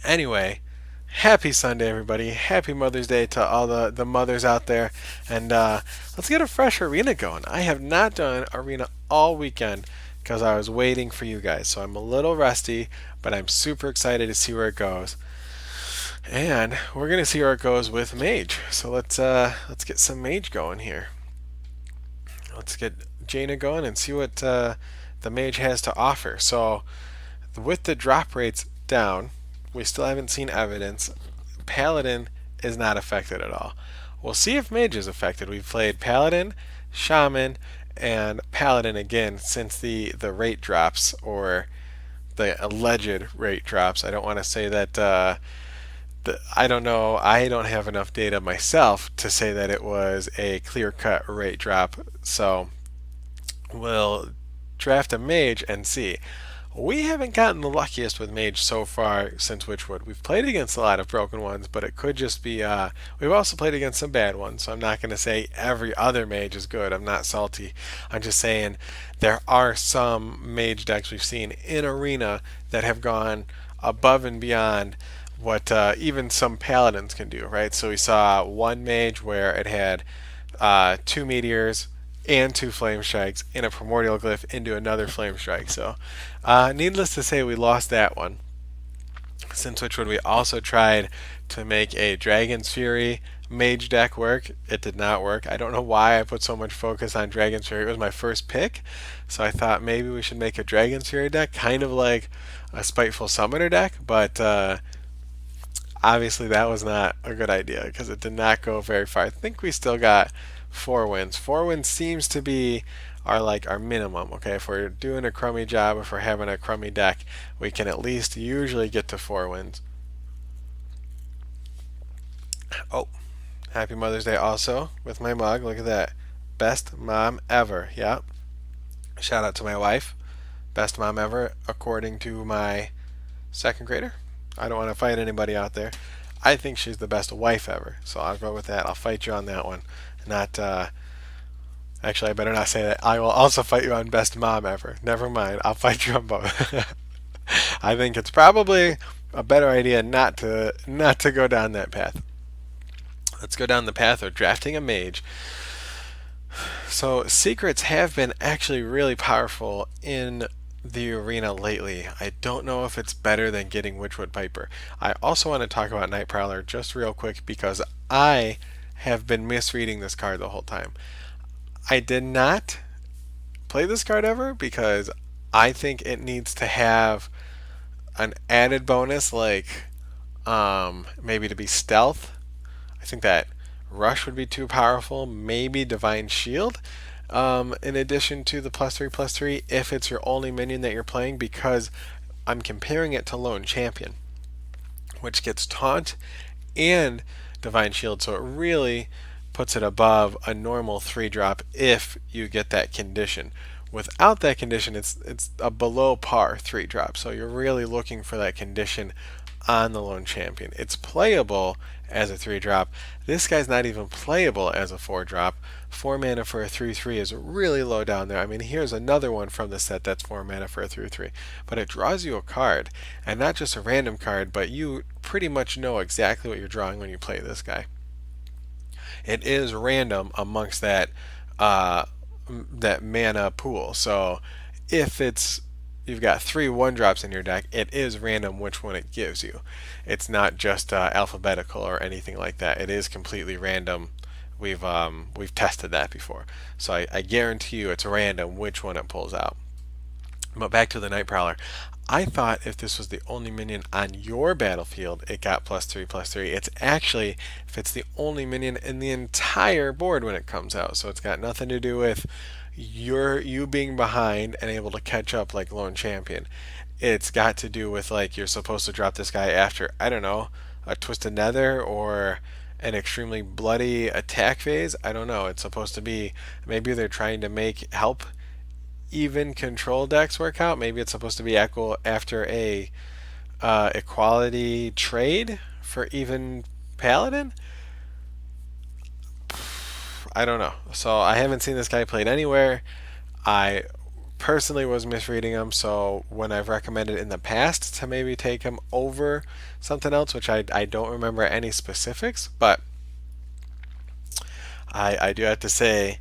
Anyway, happy Sunday, everybody. Happy Mother's Day to all the mothers out there. And let's get a fresh arena going. I have not done arena all weekend because I was waiting for you guys. So I'm a little rusty, but I'm super excited to see where it goes. And we're gonna see where it goes with Mage. So let's get some Mage going here. Let's get Jaina going and see what the Mage has to offer. So with the drop rates down, we still haven't seen evidence. Paladin is not affected at all. We'll see if Mage is affected. We've played Paladin, Shaman, and Paladin again since the rate drops, or the alleged rate drops. I don't want to say that. I don't know. I don't have enough data myself to say that it was a clear cut rate drop. So we'll draft a Mage and see. We haven't gotten the luckiest with Mage so far since Witchwood. We've played against a lot of broken ones, but it could just be. We've also played against some bad ones, so I'm not going to say every other Mage is good. I'm not salty. I'm just saying there are some Mage decks we've seen in Arena that have gone above and beyond what even some Paladins can do, right? So we saw one Mage where it had two Meteors and two flame strikes and a primordial glyph into another flame strike. So, needless to say, we lost that one. Since which one we also tried to make a Dragon's Fury mage deck work. It did not work. I don't know why I put so much focus on Dragon's Fury. It was my first pick, so I thought maybe we should make a Dragon's Fury deck, kind of like a Spiteful Summoner deck, but obviously that was not a good idea because it did not go very far. I think we still got 4 wins. 4 wins seems to be our minimum. Okay, if we're doing a crummy job, if we're having a crummy deck, we can at least usually get to 4 wins. Oh, happy Mother's Day also with my mug. Look at that, best mom ever. Yeah, shout out to my wife, best mom ever according to my second grader. I don't want to fight anybody out there. I think she's the best wife ever, so I'll go with that. I'll fight you on that one. Not actually, I better not say that. I will also fight you on best mom ever. Never mind. I'll fight you on both. I think it's probably a better idea not to go down that path. Let's go down the path of drafting a mage. So secrets have been actually really powerful in the arena lately. I don't know if it's better than getting Witchwood Piper. I also want to talk about Night Prowler just real quick because I have been misreading this card the whole time. I did not play this card ever because I think it needs to have an added bonus like maybe to be stealth. I think that rush would be too powerful. Maybe divine shield. In addition to the +3/+3 if it's your only minion that you're playing, because I'm comparing it to lone champion, which gets taunt and divine shield, so it really puts it above a normal 3 drop if you get that condition. Without that condition, it's a below par 3 drop, so you're really looking for that condition on the lone champion. It's playable as a 3 drop. This guy's not even playable as a 4 drop. 4 mana for a 3/3 is really low down there. I mean, here's another one from the set that's 4 mana for a 3/3, but it draws you a card, and not just a random card, but you pretty much know exactly what you're drawing when you play this guy. It is random amongst that mana pool. So if it's you've got 3 1 drops in your deck, it is random which one it gives you. It's not just alphabetical or anything like that. It is completely random. We've tested that before, so I guarantee you it's random which one it pulls out. But back to the Night Prowler. I thought if this was the only minion on your battlefield, it got +3/+3. It's actually if it's the only minion in the entire board when it comes out. So it's got nothing to do with you being behind and able to catch up like lone champion. It's got to do with like you're supposed to drop this guy after, I don't know, a twisted nether or an extremely bloody attack phase. I don't know. It's supposed to be maybe they're trying to make help even control decks work out. Maybe it's supposed to be equal after a equality trade for even Paladin. I don't know. So I haven't seen this guy played anywhere. I personally was misreading him, so when I've recommended in the past to maybe take him over something else, which I don't remember any specifics, but I do have to say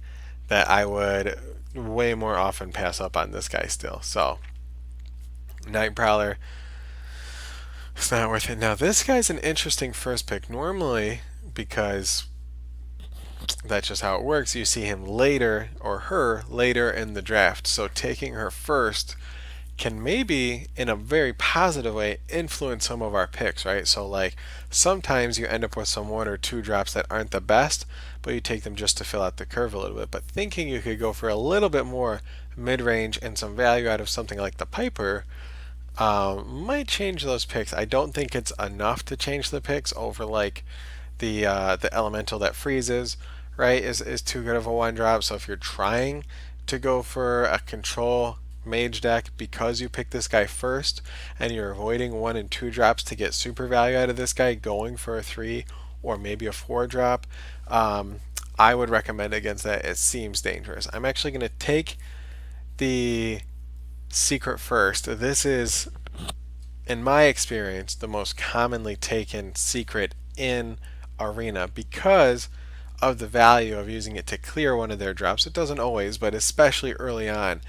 that I would way more often pass up on this guy still. So, Night Prowler, it's not worth it. Now, this guy's an interesting first pick. Normally, because that's just how it works, you see him later, or her later in the draft. So, taking her first can maybe, in a very positive way, influence some of our picks, right? So, like, sometimes you end up with some 1 or 2 drops that aren't the best, but you take them just to fill out the curve a little bit. But thinking you could go for a little bit more mid-range and some value out of something like the Piper might change those picks. I don't think it's enough to change the picks over like the elemental that freezes, right? Is too good of a 1-drop. So if you're trying to go for a control mage deck because you picked this guy first and you're avoiding 1 and 2 drops to get super value out of this guy, going for a 3 or maybe a 4-drop, I would recommend against that. It seems dangerous. I'm actually going to take the secret first. This is, in my experience, the most commonly taken secret in Arena because of the value of using it to clear one of their drops. It doesn't always, but especially early on,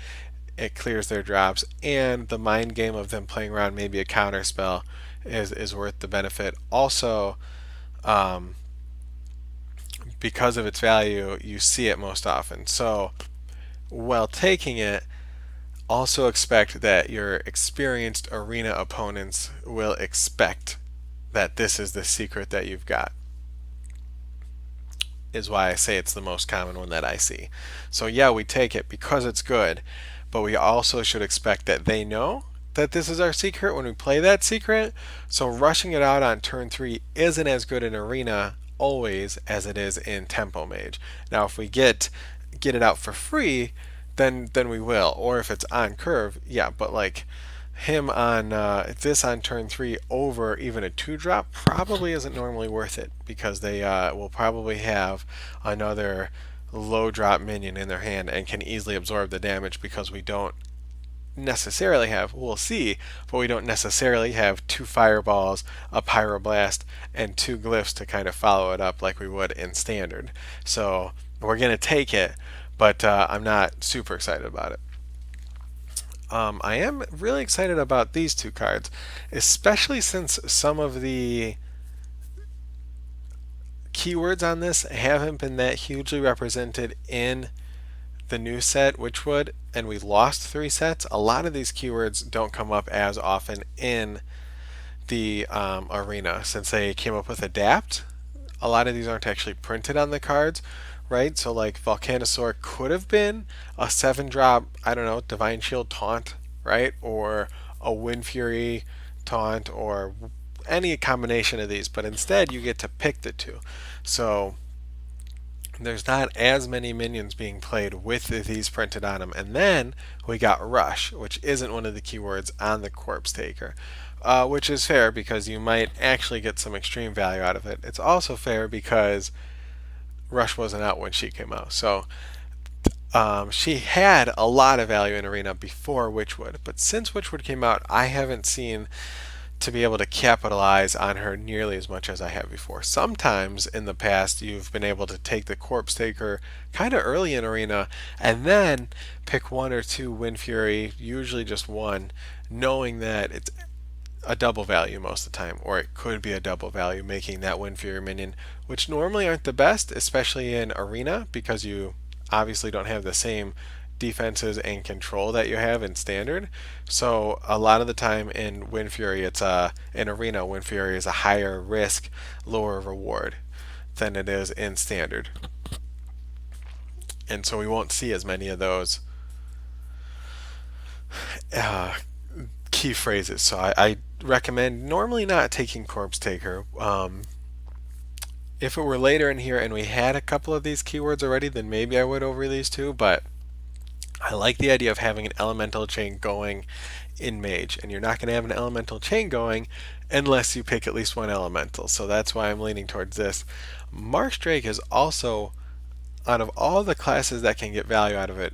it clears their drops, and the mind game of them playing around maybe a counter spell is worth the benefit. Also, because of its value, you see it most often. So, while taking it, also expect that your experienced arena opponents will expect that this is the secret that you've got. Is why I say it's the most common one that I see. So yeah, we take it because it's good, but we also should expect that they know that this is our secret when we play that secret. So rushing it out on turn 3 isn't as good in arena always as it is in Tempo Mage. Now if we get it out for free, then we will. Or if it's on curve, yeah, but like him on this on turn 3 over even a 2-drop probably isn't normally worth it because they will probably have another low drop minion in their hand and can easily absorb the damage because we don't necessarily have, we'll see, but we don't necessarily have 2 fireballs, a pyroblast, and 2 glyphs to kind of follow it up like we would in standard. So we're going to take it, but I'm not super excited about it. I am really excited about these 2 cards, especially since some of the keywords on this haven't been that hugely represented in the new set, Witchwood, and we lost 3 sets. A lot of these keywords don't come up as often in the arena since they came up with Adapt. A lot of these aren't actually printed on the cards, right? So like Volcanosaur could have been a 7-drop, I don't know, Divine Shield Taunt, right? Or a Wind Fury Taunt, or any combination of these, but instead you get to pick the 2. So there's not as many minions being played with these printed on them. And then we got Rush, which isn't one of the keywords on the Corpse Taker. Which is fair because you might actually get some extreme value out of it. It's also fair because Rush wasn't out when she came out. So she had a lot of value in Arena before Witchwood. But since Witchwood came out, I haven't seen to be able to capitalize on her nearly as much as I have before. Sometimes in the past you've been able to take the Corpse Taker kind of early in Arena and then pick 1 or 2 Wind Fury, usually just 1, knowing that it's a double value most of the time, or it could be a double value, making that Wind Fury minion, which normally aren't the best, especially in Arena, because you obviously don't have the same defenses and control that you have in standard. So a lot of the time in Wind Fury, it's in Arena, Wind Fury is a higher risk, lower reward than it is in standard. And so we won't see as many of those key phrases. So I recommend normally not taking Corpse Taker. If it were later in here and we had a couple of these keywords already, then maybe I would over these 2, but I like the idea of having an elemental chain going in Mage, and you're not going to have an elemental chain going unless you pick at least 1 elemental, so that's why I'm leaning towards this. Marsh Drake is also, out of all the classes that can get value out of it,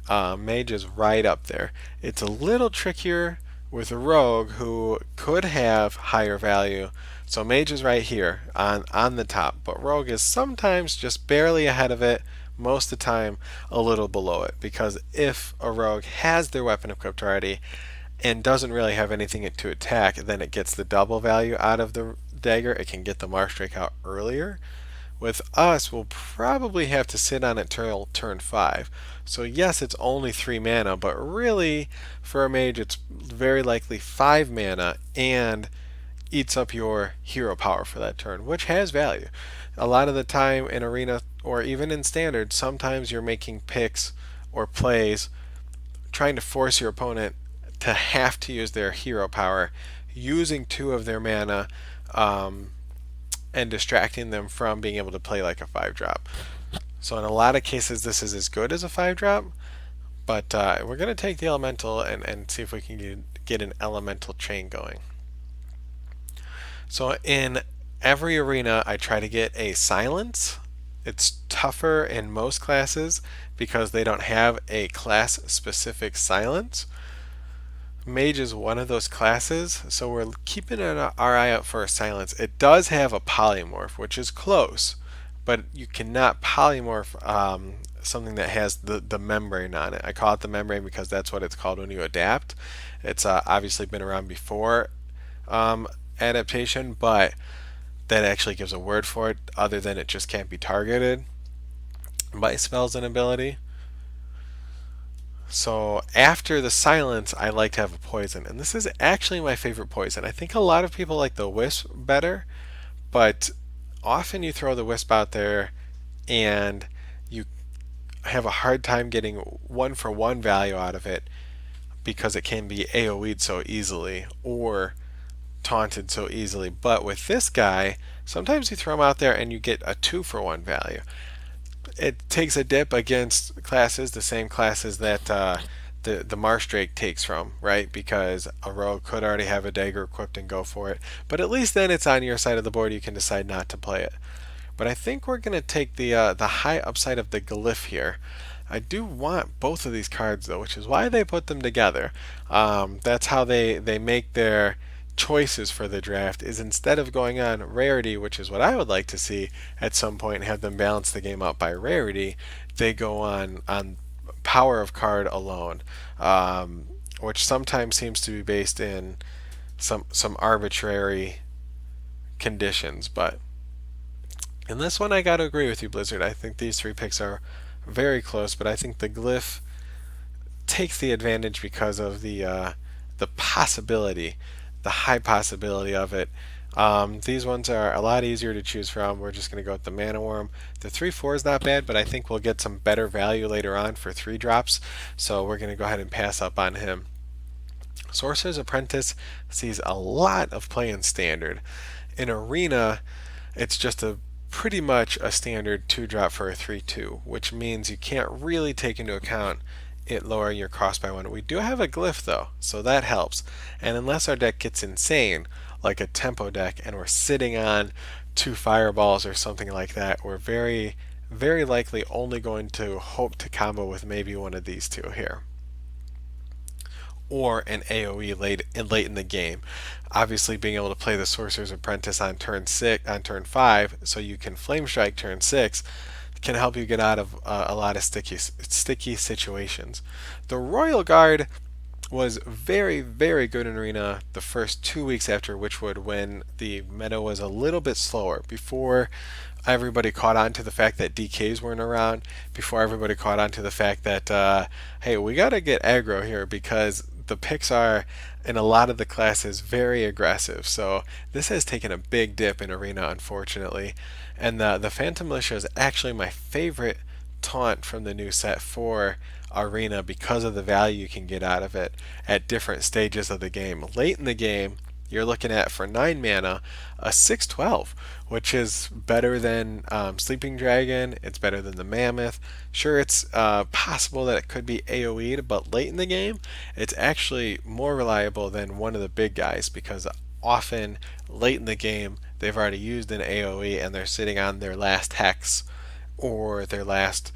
Mage is right up there. It's a little trickier with a rogue who could have higher value. So Mage is right here on the top, but rogue is sometimes just barely ahead of it, most of the time a little below it, because if a rogue has their weapon equipped already and doesn't really have anything to attack, then it gets the double value out of the dagger. It can get the Marshdrake out earlier. With us, we'll probably have to sit on it till turn 5. So yes, it's only 3 mana, but really, for a mage, it's very likely 5 mana and eats up your hero power for that turn, which has value. A lot of the time in Arena, or even in Standard, sometimes you're making picks or plays trying to force your opponent to have to use their hero power, using 2 of their mana, and distracting them from being able to play like a 5-drop. So in a lot of cases, this is as good as a 5-drop, but we're going to take the elemental and see if we can get an elemental chain going. So in every arena, I try to get a silence. It's tougher in most classes because they don't have a class-specific silence. Mage is one of those classes, so we're keeping our eye out for a silence. It does have a polymorph, which is close, but you cannot polymorph something that has the membrane on it. I call it the membrane because that's what it's called when you adapt. It's obviously been around before adaptation, but that actually gives a word for it other than it just can't be targeted by spells and ability. So after the silence, I like to have a poison, and this is actually my favorite poison. I think a lot of people like the wisp better, but often you throw the wisp out there and you have a hard time getting 1-for-1 value out of it because it can be AoE'd so easily or taunted so easily. But with this guy, sometimes you throw him out there and you get a 2-for-1 value. It takes a dip against classes, the same classes that the Marshdrake takes from, right? Because a rogue could already have a dagger equipped and go for it. But at least then it's on your side of the board. You can decide not to play it. But I think we're going to take the high upside of the Glyph here. I do want both of these cards, though, which is why they put them together. That's how they make their choices for the draft, is instead of going on rarity, which is what I would like to see at some point and have them balance the game out by rarity, they go on power of card alone, which sometimes seems to be based in some arbitrary conditions. But in this one, I got to agree with you, Blizzard. I think these 3 picks are very close, but I think the Glyph takes the advantage because of the possibility, the high possibility of it. These ones are a lot easier to choose from. We're just going to go with the Mana Wyrm. The 3/4 is not bad, but I think we'll get some better value later on for 3 drops, so we're going to go ahead and pass up on him. Sorcerer's Apprentice sees a lot of play in Standard. In Arena, it's just pretty much a standard 2-drop for a 3/2, which means you can't really take into account it lowering your cost by 1. We do have a Glyph though, so that helps. And unless our deck gets insane, like a tempo deck, and we're sitting on 2 fireballs or something like that, we're very, very likely only going to hope to combo with maybe one of these 2 here, or an AoE late in the game. Obviously, being able to play the Sorcerer's Apprentice on turn 5, so you can Flame Strike turn 6, can help you get out of a lot of sticky situations. The Royal Guard was very, very good in Arena the first 2 weeks after Witchwood, when the meta was a little bit slower, before everybody caught on to the fact that DKs weren't around, before everybody caught on to the fact that, hey, we got to get aggro here because the picks are, in a lot of the classes, very aggressive. So this has taken a big dip in Arena, unfortunately. And the Phantom Militia is actually my favorite taunt from the new set for Arena because of the value you can get out of it at different stages of the game. Late in the game, you're looking at, for 9 mana, a 6/12, which is better than Sleeping Dragon. It's better than the Mammoth. Sure, it's possible that it could be AoE'd, but late in the game, it's actually more reliable than one of the big guys, because often late in the game, they've already used an AoE and they're sitting on their last hex or their last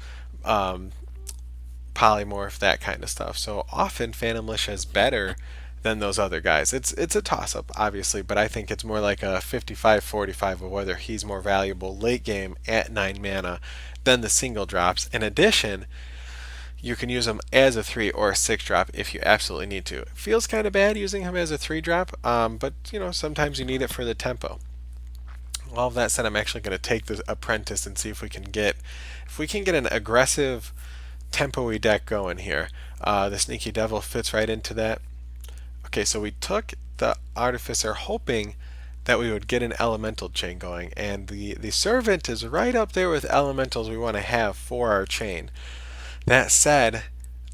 polymorph, that kind of stuff. So often Phantom Militia is better than those other guys. It's a toss up, obviously, but I think it's more like a 55-45 of whether he's more valuable late game at 9 mana than the single drops. In addition, you can use him as a 3 or a 6 drop if you absolutely need to. It feels kind of bad using him as a 3 drop, but sometimes you need it for the tempo. All of that said, I'm actually going to take the Apprentice and see if we can get an aggressive tempo-y deck going here. The Sneaky Devil fits right into that. Okay, so we took the Artificer hoping that we would get an elemental chain going, and the Servant is right up there with elementals we want to have for our chain. That said,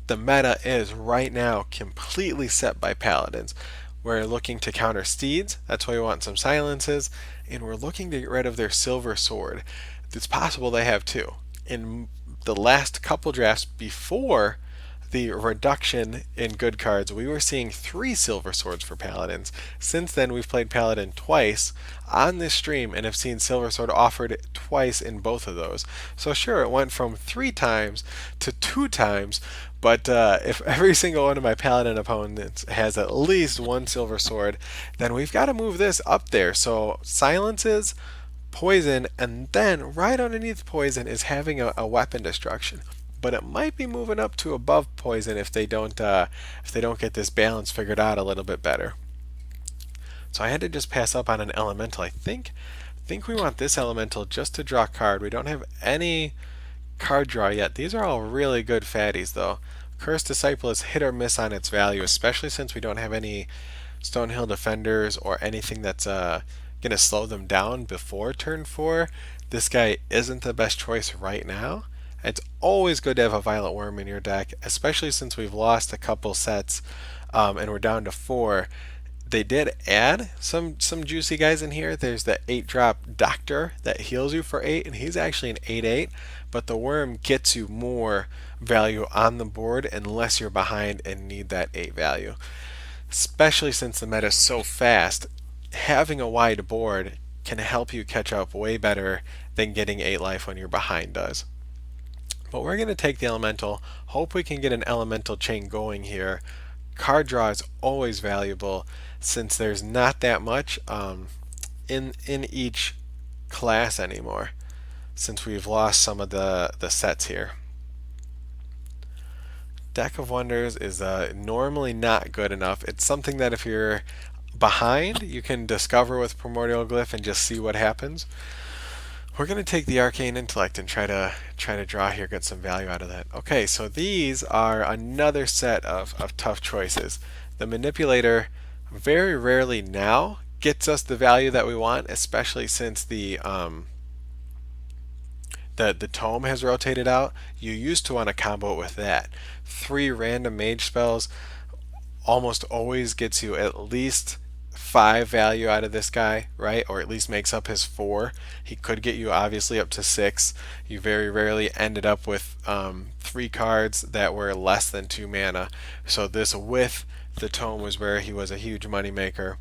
the meta is right now completely set by Paladins. We're looking to counter Steeds, that's why we want some silences, and we're looking to get rid of their Silver Sword. It's possible they have two. In the last couple drafts before the reduction in good cards, we were seeing 3 Silver Swords for Paladins. Since then, we've played Paladin twice on this stream and have seen Silver Sword offered twice in both of those. So sure, it went from 3 times to 2 times, but if every single one of my Paladin opponents has at least 1 Silver Sword, then we've got to move this up there. So silences, poison, and then right underneath poison is having a weapon destruction. But it might be moving up to above poison if they don't get this balance figured out a little bit better. So I had to just pass up on an elemental. I think we want this elemental just to draw a card. We don't have any card draw yet. These are all really good fatties though. Cursed Disciple is hit or miss on its value, especially since we don't have any Stonehill Defenders or anything that's gonna slow them down before turn 4. This guy isn't the best choice right now. It's always good to have a Violet Wyrm in your deck, especially since we've lost a couple sets and we're down to 4. They did add some juicy guys in here. There's the 8-drop Doctor that heals you for 8, and he's actually an 8/8, but the Wyrm gets you more value on the board unless you're behind and need that 8 value. Especially since the meta is so fast, having a wide board can help you catch up way better than getting 8 life when you're behind does. But we're going to take the elemental, hope we can get an elemental chain going here. Card draw is always valuable since there's not that much in each class anymore, since we've lost some of the sets here. Deck of Wonders is normally not good enough. It's something that if you're behind, you can discover with Primordial Glyph and just see what happens. We're going to take the Arcane Intellect and try to draw here, get some value out of that. Okay, so these are another set of tough choices. The Manipulator very rarely now gets us the value that we want, especially since the tome has rotated out. You used to want to combo it with that. 3 random mage spells almost always gets you at least 5 value out of this guy, right? Or at least makes up his 4. He could get you obviously up to 6. You very rarely ended up with 3 cards that were less than 2 mana. So this with the tome was where he was a huge money maker.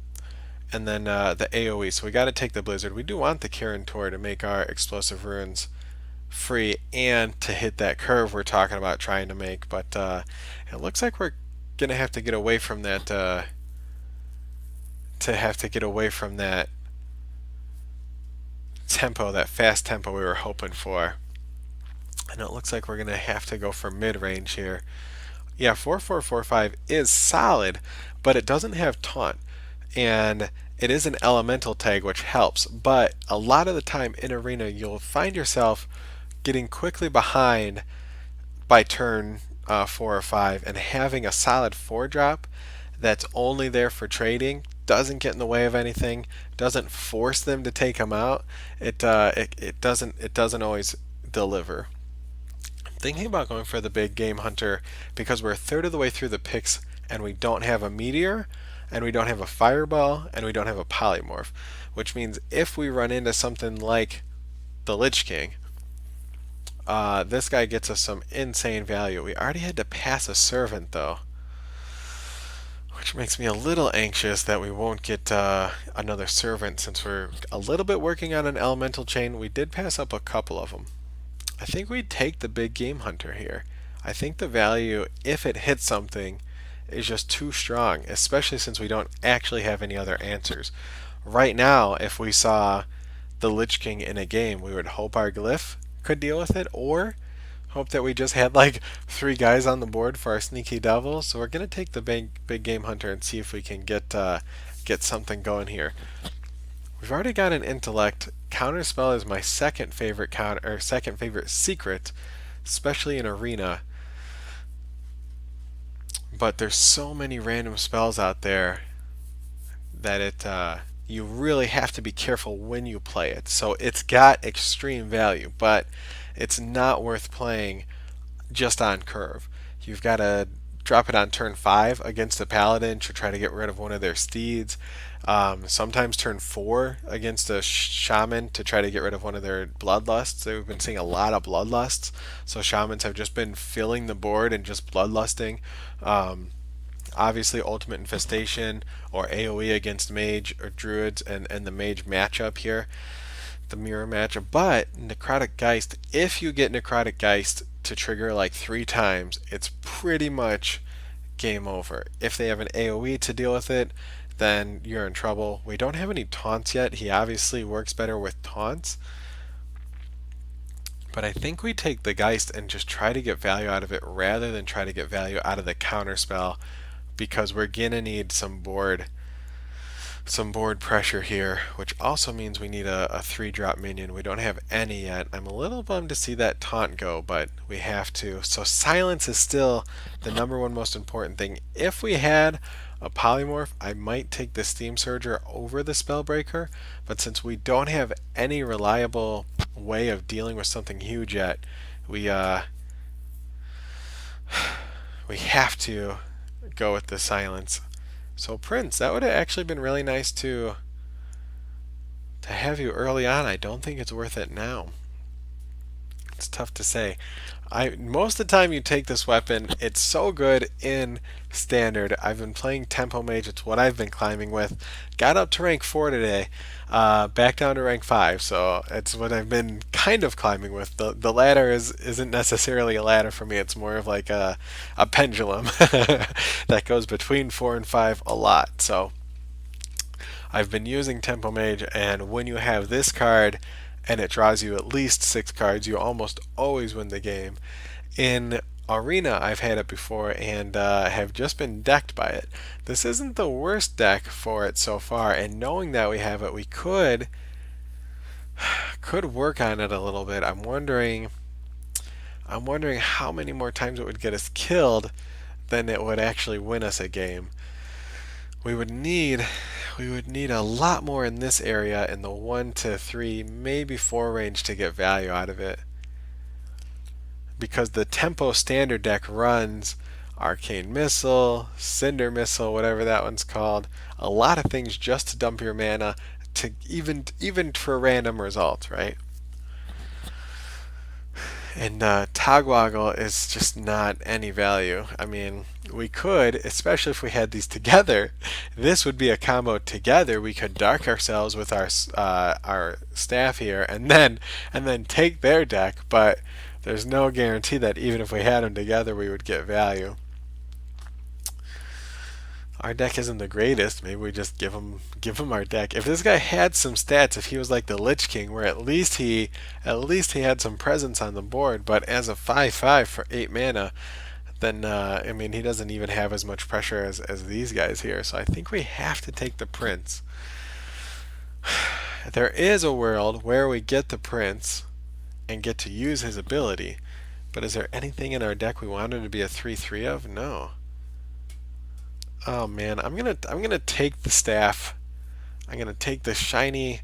And then the AoE. So we got to take the Blizzard. We do want the Kirin Tor to make our Explosive Runes free and to hit that curve we're talking about trying to make. But it looks like we're gonna have to get away from that. Tempo, that fast tempo we were hoping for. And it looks like we're going to have to go for mid-range here. Yeah, 4445 is solid, but it doesn't have taunt. And it is an elemental tag, which helps. But a lot of the time in Arena, you'll find yourself getting quickly behind by turn 4 or 5, and having a solid 4-drop that's only there for trading, doesn't get in the way of anything, doesn't force them to take them out. It doesn't always deliver. I'm thinking about going for the big game hunter because we're a third of the way through the picks and we don't have a meteor, and we don't have a fireball, and we don't have a polymorph, which means if we run into something like the Lich King, this guy gets us some insane value. We already had to pass a servant though, which makes me a little anxious that we won't get another servant since we're a little bit working on an elemental chain. We did pass up a couple of them. I think we'd take the big game hunter here. I think the value, if it hits something, is just too strong, especially since we don't actually have any other answers. Right now, if we saw the Lich King in a game, we would hope our Glyph could deal with it, or hope that we just had like 3 guys on the board for our sneaky devil. So we're gonna take the big game hunter and see if we can get something going here. We've already got an intellect. Counterspell is my second favorite second favorite secret, especially in arena. But there's so many random spells out there that you really have to be careful when you play it. So it's got extreme value, but it's not worth playing just on curve. You've got to drop it on turn 5 against a Paladin to try to get rid of one of their steeds. Sometimes turn 4 against a Shaman to try to get rid of one of their bloodlusts. We've been seeing a lot of bloodlusts, so Shamans have just been filling the board and just bloodlusting. Obviously, Ultimate Infestation or AoE against Mage or Druids and the Mage matchup here, the mirror matchup. But Necrotic Geist, if you get Necrotic Geist to trigger like 3 times, it's pretty much game over. If they have an AoE to deal with it, then you're in trouble. We don't have any taunts yet. He obviously works better with taunts. But I think we take the Geist and just try to get value out of it rather than try to get value out of the counterspell, because we're gonna need some board pressure here, which also means we need a 3-drop minion. We don't have any yet. I'm a little bummed to see that taunt go, but we have to. So silence is still the #1 most important thing. If we had a polymorph, I might take the Steam Surger over the Spellbreaker, but since we don't have any reliable way of dealing with something huge yet, we have to go with the silence. So Prince, that would have actually been really nice to have you early on. I don't think it's worth it now. It's tough to say. Most of the time you take this weapon, it's so good in standard. I've been playing Tempo Mage, it's what I've been climbing with. Got up to rank 4 today, back down to rank 5, so it's what I've been kind of climbing with. The ladder isn't necessarily a ladder for me, it's more of like a pendulum that goes between 4 and 5 a lot. So I've been using Tempo Mage, and when you have this card and it draws you at least 6 cards, you almost always win the game. In Arena, I've had it before and have just been decked by it. This isn't the worst deck for it so far, and knowing that we have it, we could work on it a little bit. I'm wondering how many more times it would get us killed than it would actually win us a game. We would need a lot more in this area in the 1 to 3, maybe 4 range to get value out of it. Because the Tempo standard deck runs Arcane Missile, Cinder Missile, whatever that one's called, a lot of things just to dump your mana, to even for random results, right? And Togwaggle is just not any value. I mean, we could, especially if we had these together, this would be a combo together. We could dark ourselves with our staff here, and then take their deck. But there's no guarantee that even if we had them together, we would get value. Our deck isn't the greatest. Maybe we just give him our deck. If this guy had some stats, if he was like the Lich King, where at least he had some presence on the board, but as a 5/5 for 8 mana, then I mean, he doesn't even have as much pressure as these guys here. So I think we have to take the Prince. There is a world where we get the Prince and get to use his ability, but is there anything in our deck we wanted to be a 3/3 of? No. Oh man, I'm gonna take the staff. I'm gonna take the shiny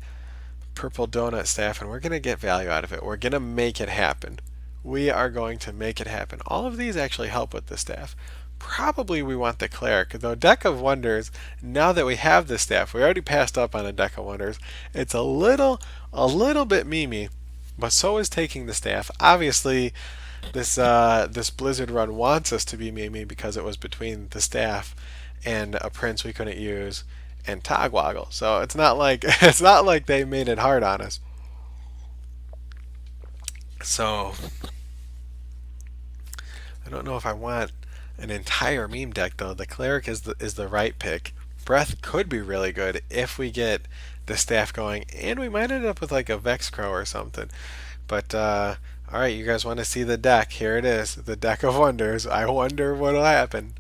purple donut staff, and we're gonna get value out of it. We're gonna make it happen. We are going to make it happen. All of these actually help with the staff. Probably we want the cleric, though. Deck of Wonders. Now that we have the staff, we already passed up on a Deck of Wonders. It's a little bit memey, but so is taking the staff. Obviously, this Blizzard run wants us to be memey because it was between the staff and a Prince we couldn't use and Togwaggle. So it's not like they made it hard on us. So I don't know if I want an entire meme deck though. The cleric is the right pick. Breath could be really good if we get the staff going, and we might end up with like a Vex Crow or something. But all right, you guys want to see the deck? Here it is, the deck of wonders. I wonder what'll happen.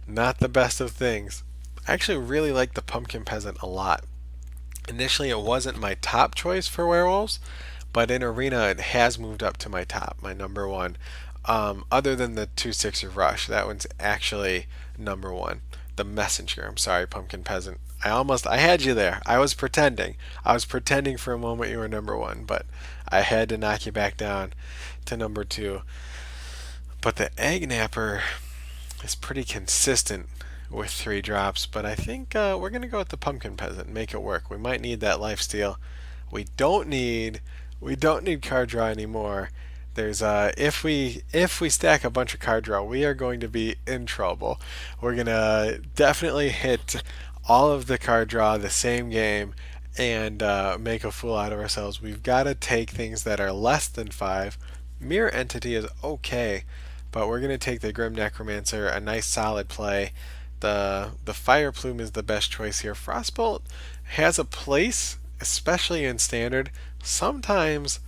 Not the best of things. I actually really like the Pumpkin Peasant a lot. Initially, it wasn't my top choice for werewolves, but in Arena, it has moved up to my top, my number one. Other than the 2/6 of Rush, that one's actually number one. The Messenger, I'm sorry, Pumpkin Peasant. I had you there. I was pretending. I was pretending for a moment you were number one, but I had to knock you back down to number two. But the Egg Napper is pretty consistent with 3 drops, but I think we're going to go with the Pumpkin Peasant and make it work. We might need that lifesteal. We don't need card draw anymore. There's if we stack a bunch of card draw, we are going to be in trouble. We're going to definitely hit all of the card draw the same game and make a fool out of ourselves. We've got to take things that are less than 5. Mirror Entity is okay, but we're going to take the Grim Necromancer, a nice solid play. The Fire Plume is the best choice here. Frostbolt has a place, especially in Standard. Sometimes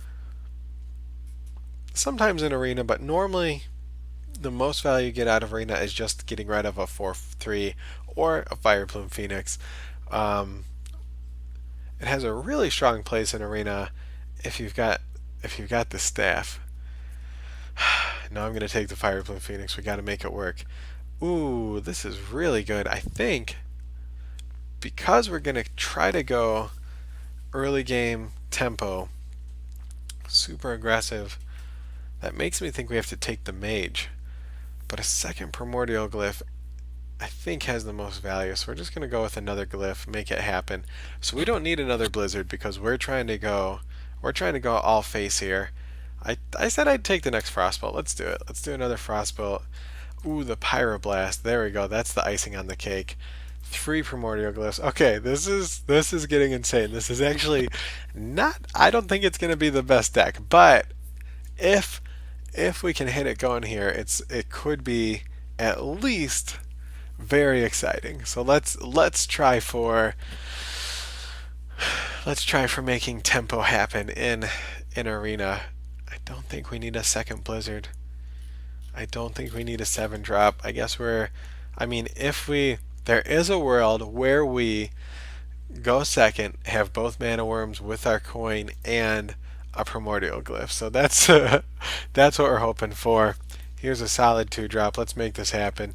in Arena, but normally the most value you get out of Arena is just getting rid of a 4/3 or a Fire Plume Phoenix. It has a really strong place in Arena if you've got the staff. Now I'm going to take the Fire Plume Phoenix. We got to make it work. Ooh, this is really good. I think because we're going to try to go early game tempo, super aggressive, that makes me think we have to take the Mage. But a second Primordial Glyph I think has the most value, so we're just going to go with another Glyph, make it happen. So we don't need another Blizzard because we're trying to go all face here. I said I'd take the next Frostbolt. Let's do it. Let's do another Frostbolt. Ooh, the Pyroblast. There we go. That's the icing on the cake. 3 Primordial Glyphs. Okay, this is getting insane. This is actually not. I don't think it's going to be the best deck, but if we can hit it going here, it could be at least very exciting. So let's try for making tempo happen in Arena. I don't think we need a second Blizzard. I don't think we need a 7-drop. I guess there is a world where we go second, have both Mana Worms with our coin and a Primordial Glyph. So that's that's what we're hoping for. Here's a solid 2-drop. Let's make this happen.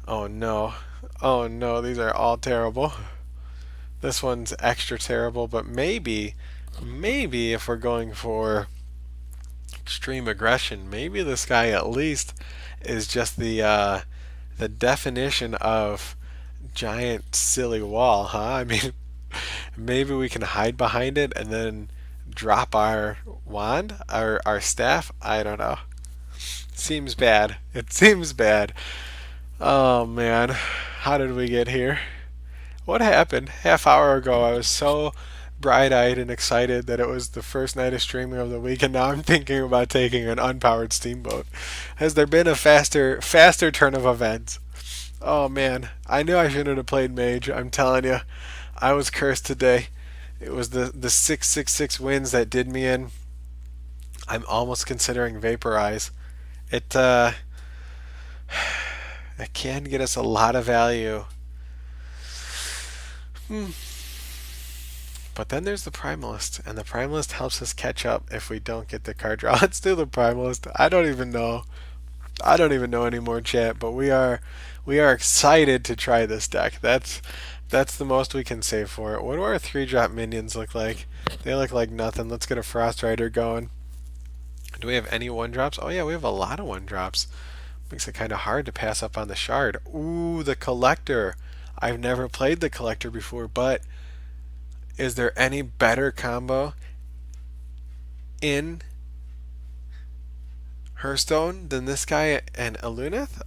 Oh no. Oh no, these are all terrible. This one's extra terrible, but maybe if we're going for extreme aggression, maybe this guy at least is just the definition of giant silly wall, huh? I mean, maybe we can hide behind it and then drop our wand, our staff. I don't know. Seems bad. It seems bad. Oh man, how did we get here? What happened? Half hour ago I was so bright-eyed and excited that it was the first night of streaming of the week, and now I'm thinking about taking an unpowered steamboat. Has there been a faster turn of events? Oh man, I knew I shouldn't have played Mage. I'm telling you, I was cursed today. It was the 666 wins that did me in. I'm almost considering Vaporize. It can get us a lot of value. But then there's the Primalist, and the Primalist helps us catch up if we don't get the card draw. Let's do the Primalist. I don't even know anymore, chat, but we are excited to try this deck. That's the most we can say for it. What do our 3-drop minions look like? They look like nothing. Let's get a Frost Rider going. Do we have any 1-drops? Oh yeah, we have a lot of 1-drops. Makes it kind of hard to pass up on the Shard. Ooh, the Collector. I've never played the Collector before, but is there any better combo in Hearthstone than this guy and Aluneth?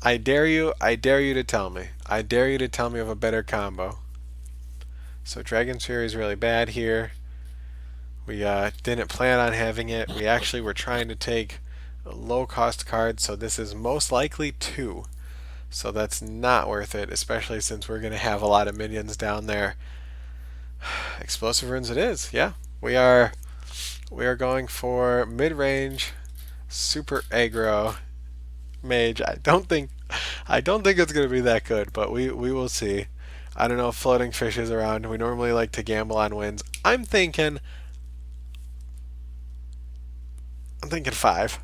I dare you to tell me. I dare you to tell me of a better combo. So Dragon's Fury is really bad here. We didn't plan on having it. We actually were trying to take low cost card, so this is most likely 2. So that's not worth it, especially since we're going to have a lot of minions down there. Explosive runes it is, yeah. We are going for mid-range, super aggro mage. I don't think it's going to be that good, but we will see. I don't know if floating fish is around. We normally like to gamble on wins. I'm thinking 5.